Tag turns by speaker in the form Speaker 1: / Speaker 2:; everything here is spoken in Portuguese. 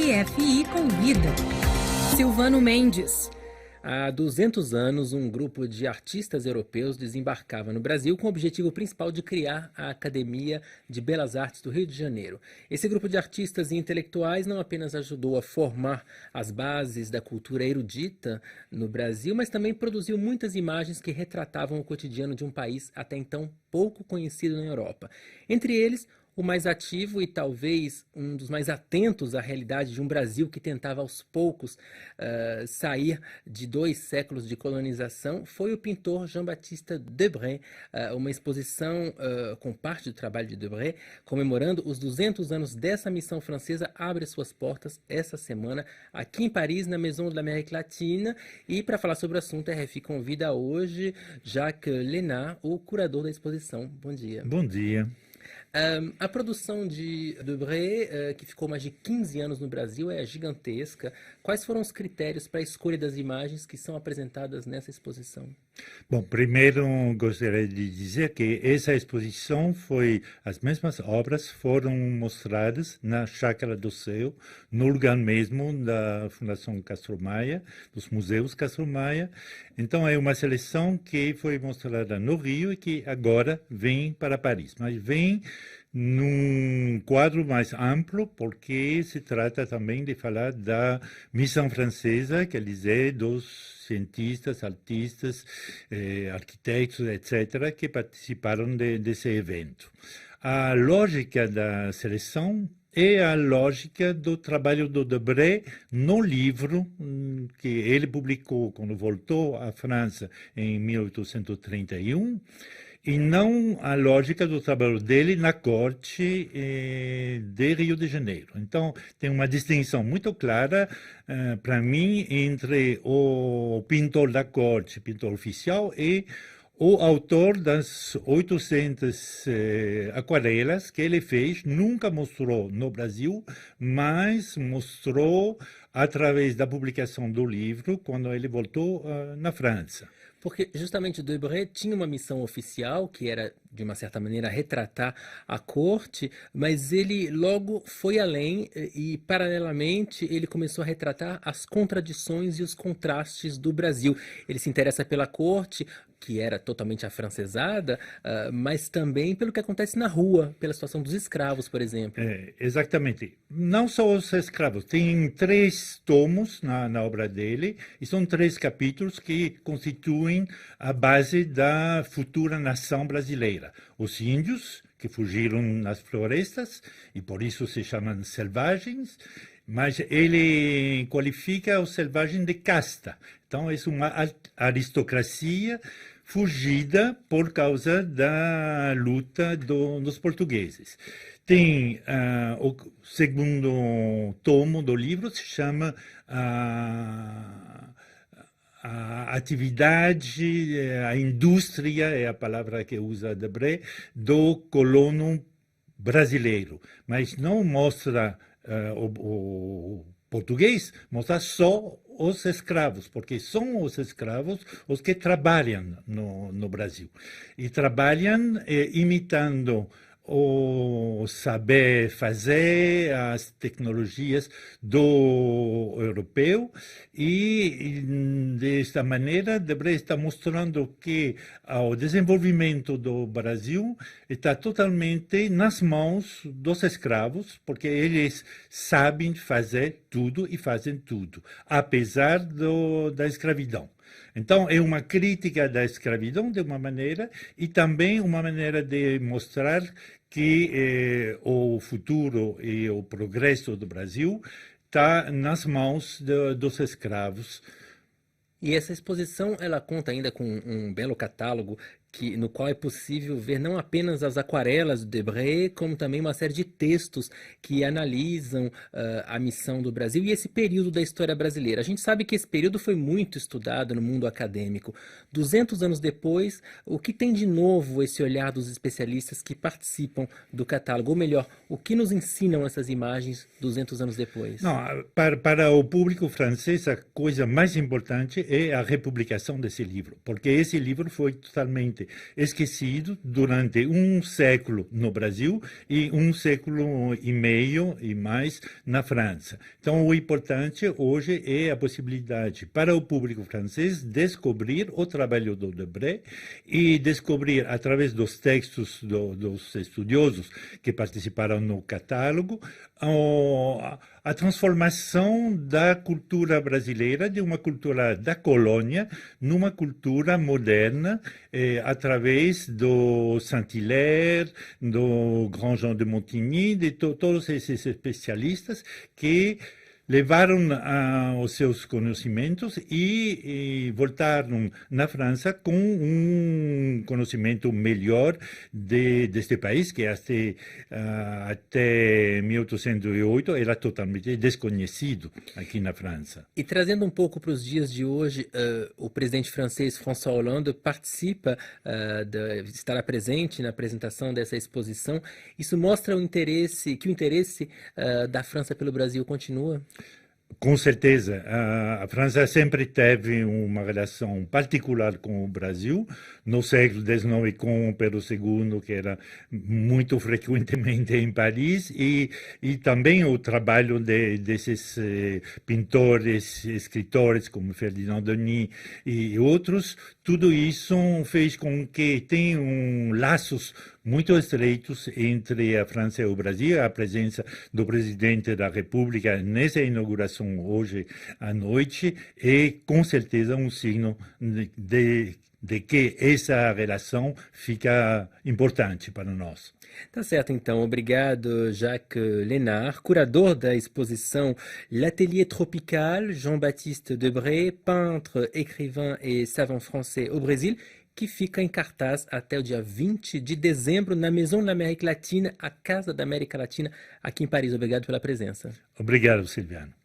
Speaker 1: RFI Convida. Silvano Mendes.
Speaker 2: Há 200 anos, um grupo de artistas europeus desembarcava no Brasil com o objetivo principal de criar a Academia de Belas Artes do Rio de Janeiro. Esse grupo de artistas e intelectuais não apenas ajudou a formar as bases da cultura erudita no Brasil, mas também produziu muitas imagens que retratavam o cotidiano de um país até então pouco conhecido na Europa. Entre eles, o mais ativo e talvez um dos mais atentos à realidade de um Brasil que tentava aos poucos sair de 2 séculos de colonização foi o pintor Jean-Baptiste Debré. Uma exposição com parte do trabalho de Debré, comemorando os 200 anos dessa missão francesa, abre suas portas essa semana aqui em Paris, na Maison de l'Amérique Latine. E para falar sobre o assunto, a RFI convida hoje Jacques Lénart, o curador da exposição. Bom dia.
Speaker 3: Bom dia.
Speaker 2: A produção de Debré, que ficou mais de 15 anos no Brasil, é gigantesca. Quais foram os critérios para a escolha das imagens que são apresentadas nessa exposição?
Speaker 3: Bom, primeiro gostaria de dizer que essa exposição as mesmas obras foram mostradas na Chácara do Céu, no lugar mesmo da Fundação Castro Maia, dos Museus Castro Maia. Então é uma seleção que foi mostrada no Rio e que agora vem para Paris, mas vem num quadro mais amplo, porque se trata também de falar da missão francesa, quer dizer, dos cientistas, artistas, arquitetos, etc., que participaram desse evento. A lógica da seleção é a lógica do trabalho do Debré no livro que ele publicou quando voltou à França em 1831, e não a lógica do trabalho dele na corte de Rio de Janeiro. Então, tem uma distinção muito clara, para mim, entre o pintor da corte, pintor oficial, e o autor das 800 aquarelas que ele fez, nunca mostrou no Brasil, mas mostrou através da publicação do livro, quando ele voltou na França.
Speaker 2: Porque justamente Debré tinha uma missão oficial, que era, de uma certa maneira, retratar a corte, mas ele logo foi além e, paralelamente, ele começou a retratar as contradições e os contrastes do Brasil. Ele se interessa pela corte, que era totalmente afrancesada, mas também pelo que acontece na rua, pela situação dos escravos, por exemplo.
Speaker 3: Exatamente. Não só os escravos. Tem 3 tomos na obra dele, e são 3 capítulos que constituem a base da futura nação brasileira. Os índios, que fugiram nas florestas, e por isso se chamam selvagens, mas ele qualifica o selvagem de casta. Então, é uma aristocracia fugida por causa da luta dos portugueses. Tem o segundo tomo do livro, se chama a atividade, a indústria, é a palavra que usa Debré, do colono brasileiro. Mas não mostra o português, mostra só os escravos, porque são os escravos os que trabalham no Brasil. E trabalham imitando o saber fazer, as tecnologias do europeu, e desta maneira Debré está mostrando que o desenvolvimento do Brasil está totalmente nas mãos dos escravos, porque eles sabem fazer tudo e fazem tudo, apesar da escravidão. Então, é uma crítica da escravidão, de uma maneira, e também uma maneira de mostrar que o futuro e o progresso do Brasil está nas mãos dos escravos.
Speaker 2: E essa exposição, ela conta ainda com um belo catálogo no qual é possível ver não apenas as aquarelas do Debré, como também uma série de textos que analisam a missão do Brasil e esse período da história brasileira. A gente sabe que esse período foi muito estudado no mundo acadêmico. 200 anos depois, o que tem de novo esse olhar dos especialistas que participam do catálogo? Ou melhor, o que nos ensinam essas imagens 200 anos depois?
Speaker 3: Não, para o público francês, a coisa mais importante é a republicação desse livro, porque esse livro foi totalmente esquecido durante um século no Brasil e um século e meio e mais na França. Então, o importante hoje é a possibilidade para o público francês descobrir o trabalho do Debré e descobrir, através dos textos dos estudiosos que participaram no catálogo, a transformação da cultura brasileira, de uma cultura da colônia, numa cultura moderna, através do Saint-Hilaire, do Grand Jean de Montigny, de todos esses especialistas que levaram os seus conhecimentos e voltaram na França com um conhecimento melhor deste país, que até 1808 era totalmente desconhecido aqui na França.
Speaker 2: E trazendo um pouco para os dias de hoje, o presidente francês François Hollande participa, estará presente na apresentação dessa exposição. Isso mostra que o interesse da França pelo Brasil continua?
Speaker 3: Com certeza, a França sempre teve uma relação particular com o Brasil. No século XIX, com o Pedro II, que era muito frequentemente em Paris, e também o trabalho desses pintores, escritores como Ferdinand Denis e outros, tudo isso fez com que tenham laços muito estreitos entre a França e o Brasil. A presença do presidente da República nessa inauguração hoje à noite é, com certeza, um signo de que essa relação fica importante para nós.
Speaker 2: Tá certo, então. Obrigado, Jacques Lénart, curador da exposição L'Atelier Tropical, Jean-Baptiste Debré, peintre, écrivain et savant français au Brésil, que fica em cartaz até o dia 20 de dezembro na Maison de l'Amérique Latine, a Casa da América Latina, aqui em Paris. Obrigado pela presença.
Speaker 3: Obrigado, Silviano.